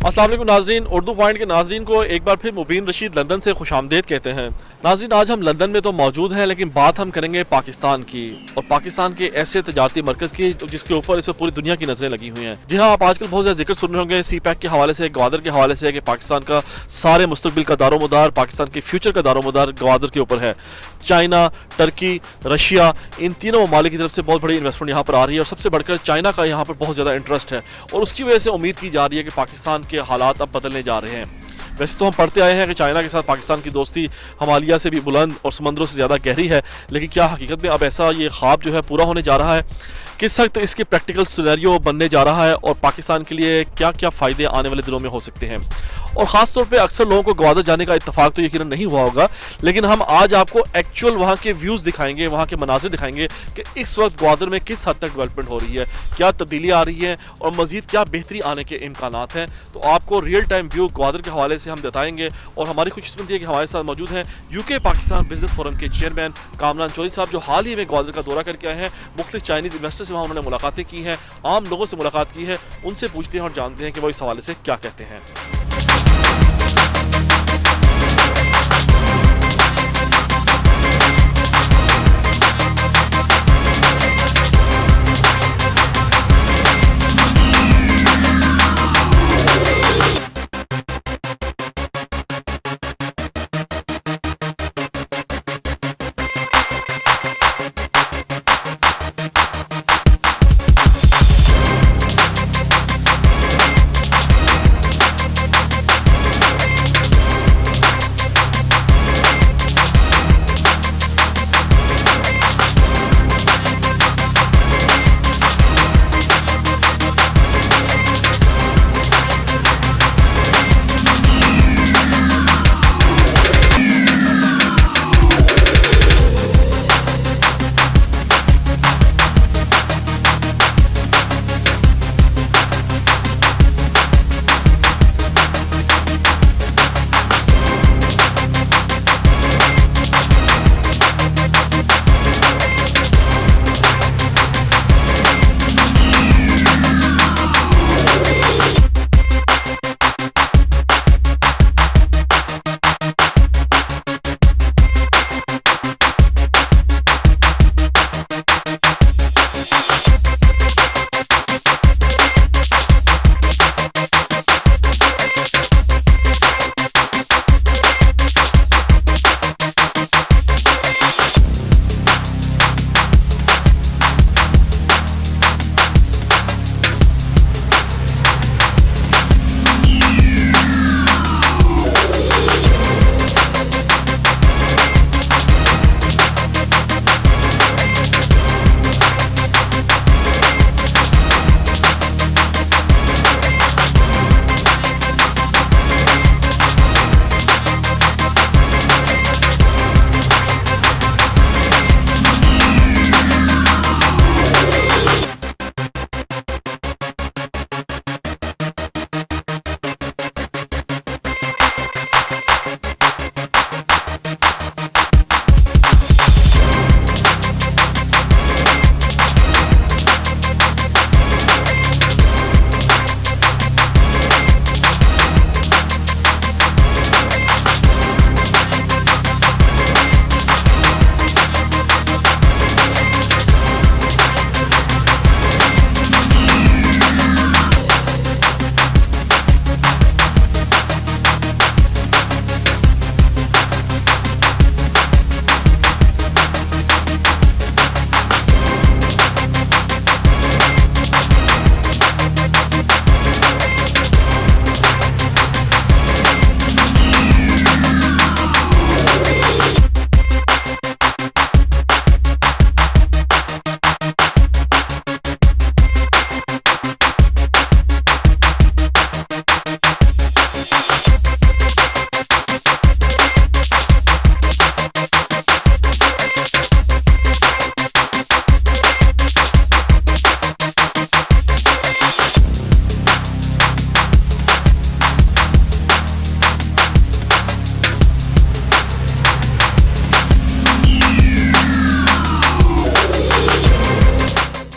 अस्सलाम वालेकुम नाजरीन, उर्दू पॉइंट के नाजरीन को एक बार फिर मुबीन रशीद लंदन से खुशामदीद कहते हैं। नाजरीन, आज हम लंदन में तो मौजूद हैं, लेकिन बात हम करेंगे पाकिस्तान की और पाकिस्तान के ऐसे तजारती मरकज़ की जिसके ऊपर इस पूरी दुनिया की नजरें लगी हुई हैं। जी हाँ, आप आजकल बहुत ज़्यादा जिक्र सुन रहे होंगे सी पैक के हवाले से, गवादर के हवाले से कि पाकिस्तान का सारे मुस्तकबिल का दारोमदार, पाकिस्तान के फ्यूचर का दारोमदार गवादर के ऊपर है। चाइना, टर्की, रशिया, इन तीनों ममालिक की तरफ से बहुत बड़ी इन्वेस्टमेंट यहाँ पर आ रही है और सबसे बढ़कर चाइना का यहाँ पर बहुत ज़्यादा इंटरेस्ट है और उसकी वजह से उम्मीद की जा रही है कि पाकिस्तान के हालात अब बदलने जा रहे हैं। वैसे तो हम पढ़ते आए हैं कि चाइना के साथ पाकिस्तान की दोस्ती हिमालय से भी बुलंद और समंदरों से ज़्यादा गहरी है, लेकिन क्या हकीकत में अब ऐसा ये ख्वाब जो है पूरा होने जा रहा है? किस हद तक इसके प्रैक्टिकल सिनेरियो बनने जा रहा है और पाकिस्तान के लिए क्या क्या फ़ायदे आने वाले दिनों में हो सकते हैं? और ख़ास तौर पे अक्सर लोगों को गवादर जाने का इत्तेफाक तो यकीनन नहीं हुआ होगा, लेकिन हम आज आपको एक्चुअल वहाँ के व्यूज़ दिखाएंगे, वहाँ के मनाजिर दिखाएंगे कि इस वक्त गवादर में किस हद तक डेवलपमेंट हो रही है, क्या तब्दीली आ रही है और मज़ीद क्या बेहतरी आने के इम्कानात हैं। तो आपको रियल टाइम व्यू गवादर के हवाले से हम बताएंगे और हमारी खुशकिस्मती है कि हमारे साथ मौजूद हैं UK पाकिस्तान बिजनेस फोरम के चेयरमैन कामरान चौधरी साहब, जो हाल ही में गवादर का दौरा करके आए हैं। मुख्तलिफ चाइनीज़ इन्वेस्टर से वहाँ उन्होंने मुलाकातें की हैं, आम लोगों से मुलाकात की है, उनसे पूछते हैं और जानते हैं कि वो इस हवाले से क्या कहते हैं।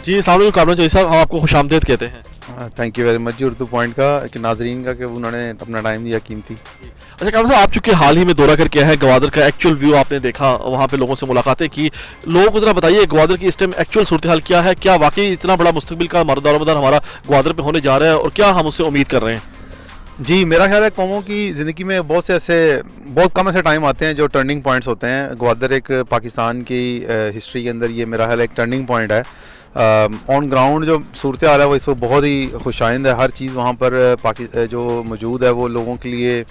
जी, अस्सलाम वालेकुम कामरान चौधरी साहब, हम आपको खुशामदीद कहते हैं। थैंक यू वेरी मच जी, उर्दू पॉइंट का कि नाजरीन का कि उन्होंने अपना टाइम दिया कीमती। अच्छा कामरान साहब, आप चूंकि हाल ही में दौरा करके आए हैं, ग्वादर का एक्चुअल व्यू आपने देखा, वहाँ पे लोगों से मुलाकातें की, लोगों को जरा बताइए ग्वादर की इस टाइम एक्चुअल सूरत हाल क्या है, क्या वाकई इतना बड़ा मुस्तकबिल का दारोमदार हमारा ग्वादर पे होने जा रहा है और क्या हम उससे उम्मीद कर रहे हैं? जी, मेरा ख्याल है कौमों की ज़िंदगी में बहुत कम ऐसे टाइम आते हैं जो टर्निंग पॉइंट्स होते हैं। ग्वादर एक पाकिस्तान की हिस्ट्री के अंदर ये मेरा ख्याल है एक टर्निंग पॉइंट है। ऑन ग्राउंड जो सूरत हाल है वो इस वक्त बहुत ही खुशाइंद है। हर चीज़ वहाँ पर जो मौजूद है वो लोगों के लिए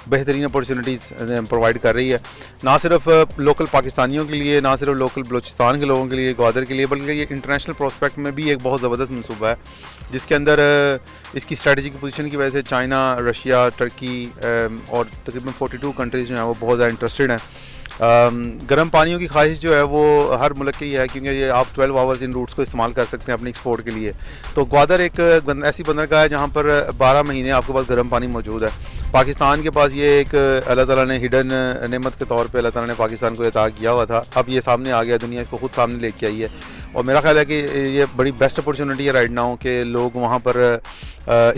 बेहतरीन अपॉर्चुनिटीज़ प्रोवाइड कर रही है, ना सिर्फ लोकल पाकिस्तानियों के लिए, ना सिर्फ लोकल बलूचिस्तान के लोगों के लिए, ग्वादर के लिए, बल्कि ये इंटरनेशनल प्रोस्पेक्ट में भी एक बहुत ज़बरदस्त मनसूबा है, जिसके अंदर इसकी स्ट्रेटजिक पोजीशन की वजह से चाइना, रशिया, टर्की और तकरीबन 42 कंट्रीज़ जो हैं वो बहुत ज़्यादा इंटरेस्टेड हैं। गर्म पानियों की ख्वाहिश जो है वो हर मुल्क की है, क्योंकि ये आप 12 आवर्स इन रूट्स को इस्तेमाल कर सकते हैं अपनी एक्सपोर्ट के लिए। तो ग्वादर एक ऐसी बंदरगाह है जहाँ पर 12 महीने आपके पास गर्म पानी मौजूद है। पाकिस्तान के पास ये एक अल्लाह ताला ने हिडन नेमत के तौर पे अल्लाह ताला ने पाकिस्तान को अता किया हुआ था। अब ये सामने आ गया, दुनिया इसको खुद सामने लेके आई है, और मेरा ख्याल है कि ये बड़ी बेस्ट अपॉर्चुनिटी है राइट नाउ कि लोग वहाँ पर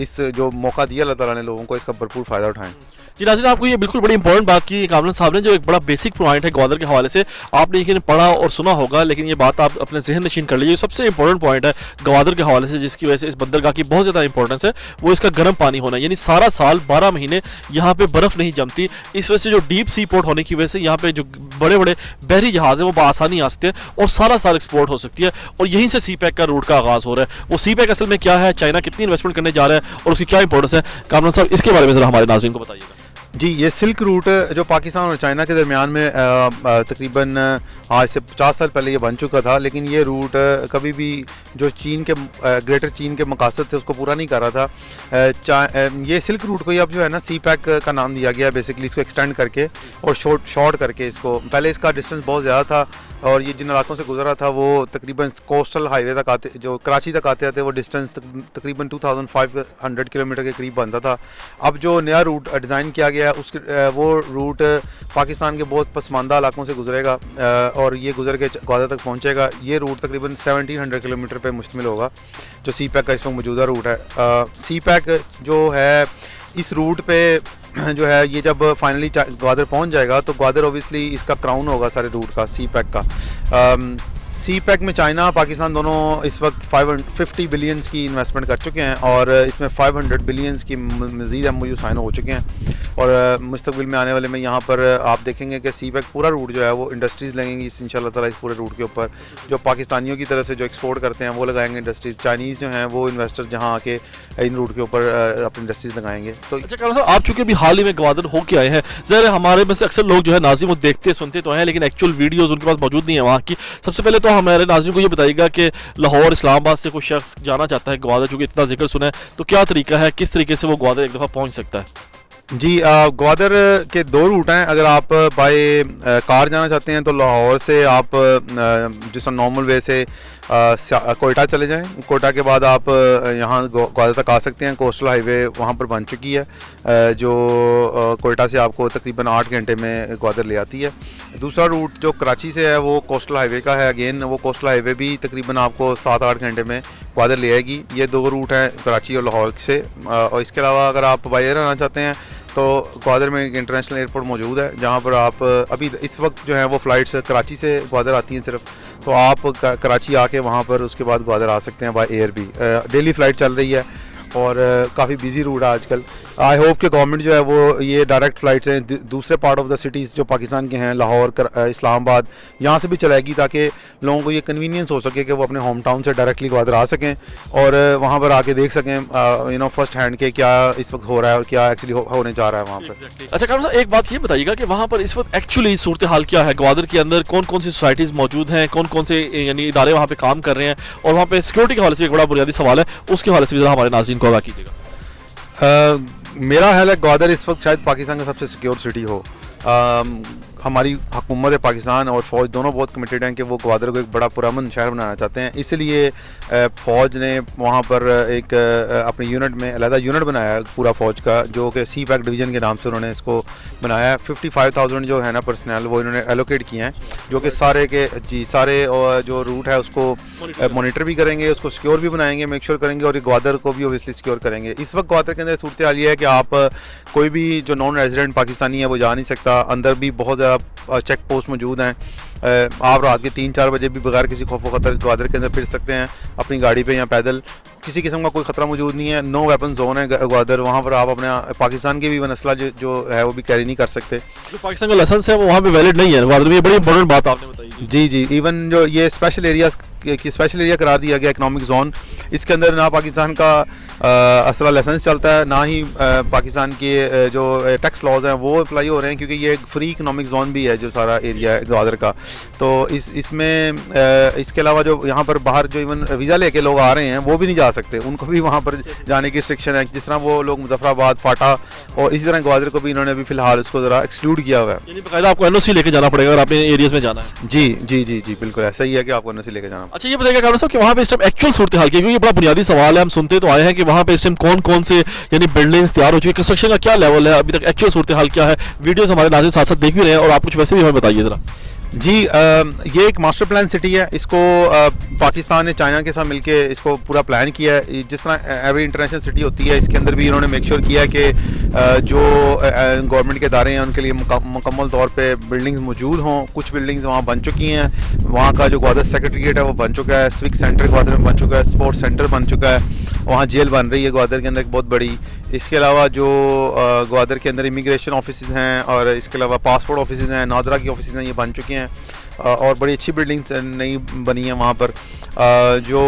इस जो मौका दिया अल्लाह ताला ने लोगों को, इसका भरपूर फ़ायदा उठाएँ। जी नाज़रीन, आपको ये बिल्कुल बड़ी इंपॉर्टेंट बात की कामरान साहब ने, जो एक बड़ा बेसिक पॉइंट है ग्वादर के हवाले से, आपने यकीन पढ़ा और सुना होगा, लेकिन ये बात आप अपने जहन नशीन कर लीजिए। सबसे इंपॉर्टेंट पॉइंट है ग्वादर के हवाले से, जिसकी वजह से इस बंदरगाह की बहुत ज़्यादा इंपॉर्टेंस है, वो इसका गर्म पानी होना। यानी सारा साल 12 महीने यहाँ पे बर्फ़ नहीं जमती। इस वजह से जो डीप सी पोर्ट होने की वजह से यहाँ पे जो बड़े बड़े बहरी जहाज़ हैं वो बआसानी आ सकते हैं और सारा साल एक्सपोर्ट हो सकती है, और यहीं से सी पैक का रूट का आगाज़ हो रहा है। वो सी पैक असल में क्या है, चाइना कितनी इन्वेस्टमेंट करने जा रहा है और उसकी क्या इंपॉर्टेंस है, कामरान साहब इसके बारे में ज़रा हमारे नाज़रीन को बताइएगा। जी, ये सिल्क रूट जो पाकिस्तान और चाइना के दरमियान में तकरीबन आज से 50 साल पहले ये बन चुका था, लेकिन ये रूट कभी भी जो चीन के ग्रेटर चीन के मकासद थे उसको पूरा नहीं कर रहा था। ये सिल्क रूट को अब जो है ना सी पैक का नाम दिया गया, बेसिकली इसको एक्सटेंड करके और शॉर्ट करके इसको। पहले इसका डिस्टेंस बहुत ज़्यादा था और ये जिन इलाकों से गुजरा था वो तकरीबन कोस्टल हाईवे तक आते, जो कराची तक आते आते वो डिस्टेंस तकरीबन 2500 किलोमीटर के करीब बनता था। अब जो नया रूट डिज़ाइन किया गया उसके वो रूट पाकिस्तान के बहुत पसमानदा इलाकों से गुजरेगा और ये गुजर के ग्वादर तक पहुंचेगा। ये रूट तकरीबन 1700 किलोमीटर पे मुश्तमिल होगा, जो सी पैक का इसमें मौजूदा रूट है। सी पैक जो है इस रूट पे जो है ये जब फाइनली ग्वादर पहुंच जाएगा तो ग्वादर ओबियसली इसका क्राउन होगा सारे रूट का, सी पैक का। सी पैक में चाइना पाकिस्तान दोनों इस वक्त 550 बिलियंस की इन्वेस्टमेंट कर चुके हैं और इसमें 500 बिलियंस की मज़ीद MOU साइन हो चुके हैं, और मुस्तकबिल में आने वाले में यहाँ पर आप देखेंगे कि सी पैक पूरा रूट जो है वो इंडस्ट्रीज़ लगेंगी इंशाल्लाह ताला इस पूरे रूट के ऊपर। जो पाकिस्तानियों की तरफ से जो एक्सपोर्ट करते हैं वो लगाएंगे इंडस्ट्रीज़, चाइनीज़ जो हैं वो इन्वेस्टर जहाँ आके इन रूट के ऊपर अपनी इंडस्ट्रीज़ लगाएंगे। तो अच्छा कामरान साहब, आप चूंकि अभी हाल ही में ग्वादर होके आए हैं, ज़रा हमारे में से अक्सर लोग जो है नाज़रीन वो देखते सुनते तो हैं, लेकिन एक्चुअल वीडियोज़ उनके पास मौजूद नहीं है वहाँ की। सबसे पहले तो हमारे नाज़रीन को ये बताइएगा कि लाहौर इस्लामाबाद से कोई शख्स जाना चाहता है ग्वादर, चूँकि इतना जिक्र सुना है, तो क्या तरीका है, किस तरीके से वो ग्वादर एक दफ़ा पहुँच सकता है? जी, ग्वादर के 2 रूट हैं। अगर आप बाय कार जाना चाहते हैं तो लाहौर से आप जिस नॉर्मल वे से कोयटा चले जाएं। कोयटा के बाद आप यहाँ ग्वादर तक आ सकते हैं। कोस्टल हाईवे वहाँ पर बन चुकी है जो कोयटा से आपको तकरीबन 8 घंटे में ग्वादर ले आती है। दूसरा रूट जो कराची से है वो कोस्टल हाईवे का है, अगेन वो कोस्टल हाईवे भी तकरीबन आपको 7-8 घंटे में ग्वादर ले आएगी। ये 2 रूट हैं कराची और लाहौर से। और इसके अलावा अगर आप बाय एयर आना चाहते हैं तो ग्वादर में एक इंटरनेशनल एयरपोर्ट मौजूद है जहाँ पर आप अभी इस वक्त जो है वो फ़्लाइट्स कराची से ग्वादर आती हैं सिर्फ, तो आप कराची आके वहाँ पर उसके बाद ग्वादर आ सकते हैं बाय एयर भी। डेली फ़्लाइट चल रही है और काफ़ी बिजी रूट है आजकल। आई होप कि गवर्नमेंट जो है वो ये डायरेक्ट फ़्लाइट्स हैं दूसरे पार्ट ऑफ द सिटीज़ जो पाकिस्तान के हैं, लाहौर, इस्लामाबाद, यहाँ से भी चलाएगी ताकि लोगों को ये कन्वीनियंस हो सके कि वो अपने होम टाउन से डायरेक्टली ग्वादर आ सकें और वहाँ पर आके देख सकें फर्स्ट हैंड के क्या इस वक्त हो रहा है और क्या एक्चुअली होने जा रहा है वहाँ पर। अच्छा कामरान साहब, एक बात ये बताइएगा कि वहाँ पर इस वक्त एक्चुअली सूरत हाल क्या है, ग्वादर के अंदर कौन कौन सी सोसाइटीज़ मौजूद हैं, कौन कौन से यानी इदारे वहाँ पे काम कर रहे हैं, और वहाँ पे सिक्योरिटी के हवाले से एक बड़ा बुनियादी सवाल है, उसके हवाले से भी ज़रा हमारे नाज़रीन को आगाह कीजिएगा। मेरा ख्याल है ग्वादर इस वक्त शायद पाकिस्तान का सबसे सिक्योर सिटी हो। हमारी हुकूमत पाकिस्तान और फ़ौज दोनों बहुत कमिटेड हैं कि वो ग्वादर को एक बड़ा पुरअमन शहर बनाना चाहते हैं। इसलिए फ़ौज ने वहाँ पर एक अपनी यूनिट में अलहदा यूनिट बनाया पूरा फ़ौज का, जो कि सी पैक डिवीज़न के नाम से उन्होंने इसको बनाया है। 55,000 जो है ना पर्सनल वो इन्होंने एलोकेट किए हैं, जो कि सारे जो रूट है उसको मॉनिटर भी करेंगे, उसको सिक्योर भी बनाएंगे, मेक श्योर करेंगे, और ये ग्वादर को भी ओबियसली सिक्योर करेंगे। इस वक्त ग्वादर के अंदर सूरत हाल ये है कि आप कोई भी जो नॉन रेजिडेंट पाकिस्तानी है वो जा नहीं सकता। अंदर भी बहुत ज़्यादा चेक पोस्ट मौजूद हैं। आप रात के 3-4 बजे भी बगैर किसी खौफ व खतर ग्वादर के अंदर फिर सकते हैं अपनी गाड़ी पे या पैदल, किसी किस्म का कोई ख़तरा मौजूद नहीं है। नो वेपन जोन है ग्वादर, वहाँ पर आप अपने पाकिस्तान के भी असला जो है वो भी कैरी नहीं कर सकते। जो पाकिस्तान का लाइसेंस है वो वहाँ पे वैलिड नहीं है ग्वादर में, ये बड़ी इंपॉर्टेंट बात आपने बताई। जी, इवन जो ये स्पेशल एरिया करार दिया गया इकनॉमिक जोन, इसके अंदर ना पाकिस्तान का असला लाइसेंस चलता है, ना ही पाकिस्तान के जो टैक्स लॉज हैं वो अप्लाई हो रहे हैं, क्योंकि ये एक फ्री इकनॉमिक जोन भी है जो सारा एरिया है ग्वादर का। तो इसमें इसके अलावा जो यहाँ पर बाहर जो इवन वीज़ा लेके लोग आ रहे हैं वो भी नहीं जा सकते, उनको भी वहाँ पर जाने की रिस्ट्रिक्शन है। जिस तरह वो लोग मुजफ्फराबाद, फाटा और इसी तरह ग्वादर को भी इन्होंने अभी फिलहाल उसको ज़रा एक्सक्लूड किया हुआ है। यानी बाकायदा आपको एनओसी लेके जाना पड़ेगा अगर आपने एरियाज में जाना है। जी, बिल्कुल ऐसा ही है कि आपको एनओसी लेके जाना। अच्छा, ये बताइएगा कामरान साहब कि वहाँ पे इस टाइम एक्चुअल सूरत हाल की, क्योंकि ये बड़ा बुनियादी सवाल है, हम सुनते तो आए हैं कि वहाँ पे इस टाइम कौन से यानी बिल्डिंग्स तैयार हो चुकी है, कंस्ट्रक्शन का क्या लेवल है अभी तक, एक्चुअल सूरत हाल क्या है। वीडियोस हमारे नाज़रीन साथ साथ देख भी रहे हैं और आप कुछ वैसे भी हमें बताइए ज़रा। जी, ये एक मास्टर प्लान सिटी है। इसको पाकिस्तान ने चाइना के साथ मिलके इसको पूरा प्लान किया है। जिस तरह एवरी इंटरनेशनल सिटी होती है, इसके अंदर भी इन्होंने मेक श्योर किया है कि जो गवर्नमेंट के इदारे हैं उनके लिए मुकम्मल तौर पे बिल्डिंग्स मौजूद हों। कुछ बिल्डिंग्स वहाँ बन चुकी हैं। वहाँ का जो ग्वादर सेक्रेटरीट है वो बन चुका है, स्विक सेंटर ग्वादर में बन चुका है, स्पोर्ट्स सेंटर बन चुका है, वहाँ जेल बन रही है ग्वादर के अंदर एक बहुत बड़ी। इसके अलावा जो ग्वादर के अंदर इमिग्रेशन ऑफिस हैं और इसके अलावा पासपोर्ट ऑफिस हैं, नादरा की ऑफिस हैं, ये बन चुके हैं और बड़ी अच्छी बिल्डिंग्स नई बनी हैं वहाँ पर। जो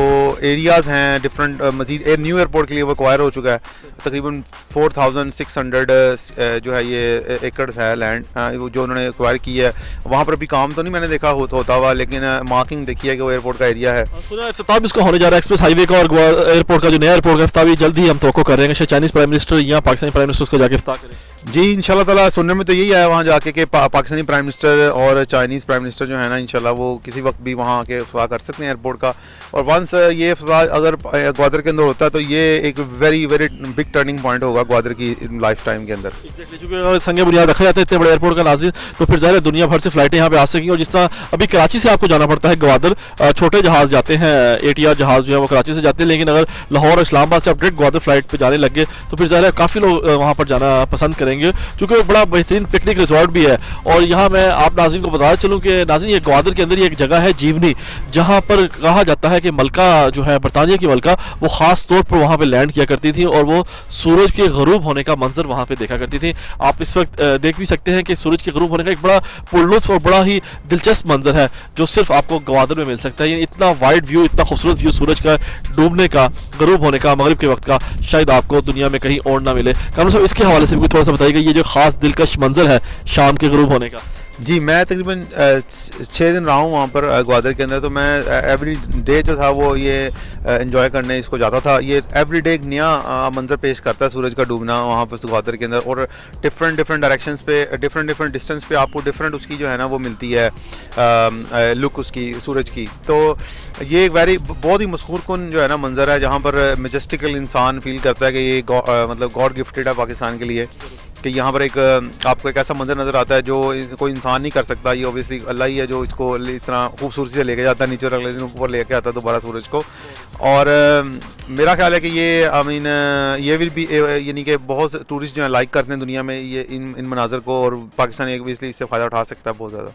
एरियाज़ हैं डिफरेंट, मज़ीद न्यू एयरपोर्ट के लिए वो एक्वायर हो चुका है। तकरीबन 4,600 जो है ये एकड़्स है लैंड जो उन्होंने एक्वायर की है। वहाँ पर अभी काम तो नहीं मैंने देखा होता हुआ, लेकिन मार्किंग देखी है कि वो एयरपोर्ट का एरिया है। सुना इफ्तिताह इसको होने जा रहा है एक्सप्रेस हाईवे का और एयरपोर्ट का जो नया एयरपोर्ट का इफ्तिताह भी जल्द ही हम तवक्को कर रहे हैं। चाइनीज़ प्राइम मिनिस्टर या पाकिस्तानी प्राइम मिनिस्टर उसको जाके इफ्तिताह करें। जी, इंशाल्लाह ताला सुनने में तो यही आया वहाँ जाके कि पाकिस्तानी प्राइम मिनिस्टर और चाइनीज़ प्राइम मिनिस्टर जो है ना, इंशाल्लाह वो किसी वक्त भी वहाँ के इफ्तिताह कर सकते हैं एयरपोर्ट का। और वंस ये इफ्तिताह अगर ग्वादर के अंदर होता है तो ये एक वेरी बिग टर्निंग पॉइंट होगा ग्वादर की लाइफ टाइम के अंदर। क्योंकि संग बुनियाद रखा जाता है इतने बड़े एयरपोर्ट का नाज़रीन, तो फिर ज़ाहिर दुनिया भर से फ्लाइटें यहाँ पे आ सकेंगी। और जिस तरह अभी कराची से आपको जाना पड़ता है ग्वादर, छोटे जहाज़ जाते हैं, ATR जहाज़ जो है वो कराची से जाते हैं, लेकिन अगर लाहौर और इस्लामाबाद से आप डायरेक्ट ग्वादर फ्लाइट पर जाने लगे तो फिर ज़ाहिर काफ़ी लोग वहाँ पर जाना पसंद करेंगे, क्योंकि बड़ा बेहतरीन पिकनिक रिजॉर्ट भी है। और यहाँ मैं आप नाज़रीन को बताना चलूँ कि नाज़रीन ये ग्वादर के अंदर ही एक जगह है जीवनी, जहाँ पर कहा जाता है कि मलका जो है बरतानिया की मलका वो ख़ास तौर पर वहाँ पे लैंड किया करती थी और वो सूरज के ग़रूब होने का मंजर वहाँ पे देखा करती थी। आप इस वक्त देख भी सकते हैं कि सूरज के ग़रूब होने का एक बड़ा पुरलुत्फ़ और बड़ा ही दिलचस्प मंजर है जो सिर्फ आपको ग्वादर में मिल सकता है। इतना वाइड व्यू, इतना खूबसूरत व्यू सूरज का डूबने का, ग़रूब होने का, मगरिब के वक्त का शायद आपको दुनिया में कहीं और ना मिले। कामरान साहब इसके हवाले से भी थोड़ा सा बताइएगा, ये जो ख़ास दिलकश मंजर है शाम के ग़रूब होने का। जी, मैं तकरीबन 6 दिन रहा हूँ वहाँ पर ग्वादर के अंदर, तो मैं एवरी डे जो था वो ये एंजॉय करने इसको जाता था। ये एवरी डे एक नया मंजर पेश करता है सूरज का डूबना वहाँ पर ग्वादर के अंदर, और डिफरेंट डायरेक्शंस पे डिफरेंट डिस्टेंस पे आपको डिफरेंट उसकी जो है ना वो मिलती है लुक उसकी सूरज की। तो ये एक बहुत ही मशहूर कुन जो है ना मंजर है, जहाँ पर मेजेस्टिकल इंसान फील करता है कि ये मतलब गॉड गिफ्टेड है पाकिस्तान के लिए, कि यहाँ पर एक आपको एक ऐसा मंजर नज़र आता है जो कोई इंसान नहीं कर सकता। ये ऑब्वियसली अल्लाह ही है जो इसको इतना खूबसूरती से लेके जाता है नीचे और अगले दिन ऊपर लेके आता है दोबारा सूरज को। और मेरा ख्याल है कि ये आई मीन ये विल भी यानी कि बहुत टूरिस्ट जो है लाइक करते हैं दुनिया में ये इन मनाजर को, और पाकिस्तान एक ऑब्वियसली इससे फ़ायदा उठा सकता है बहुत ज़्यादा।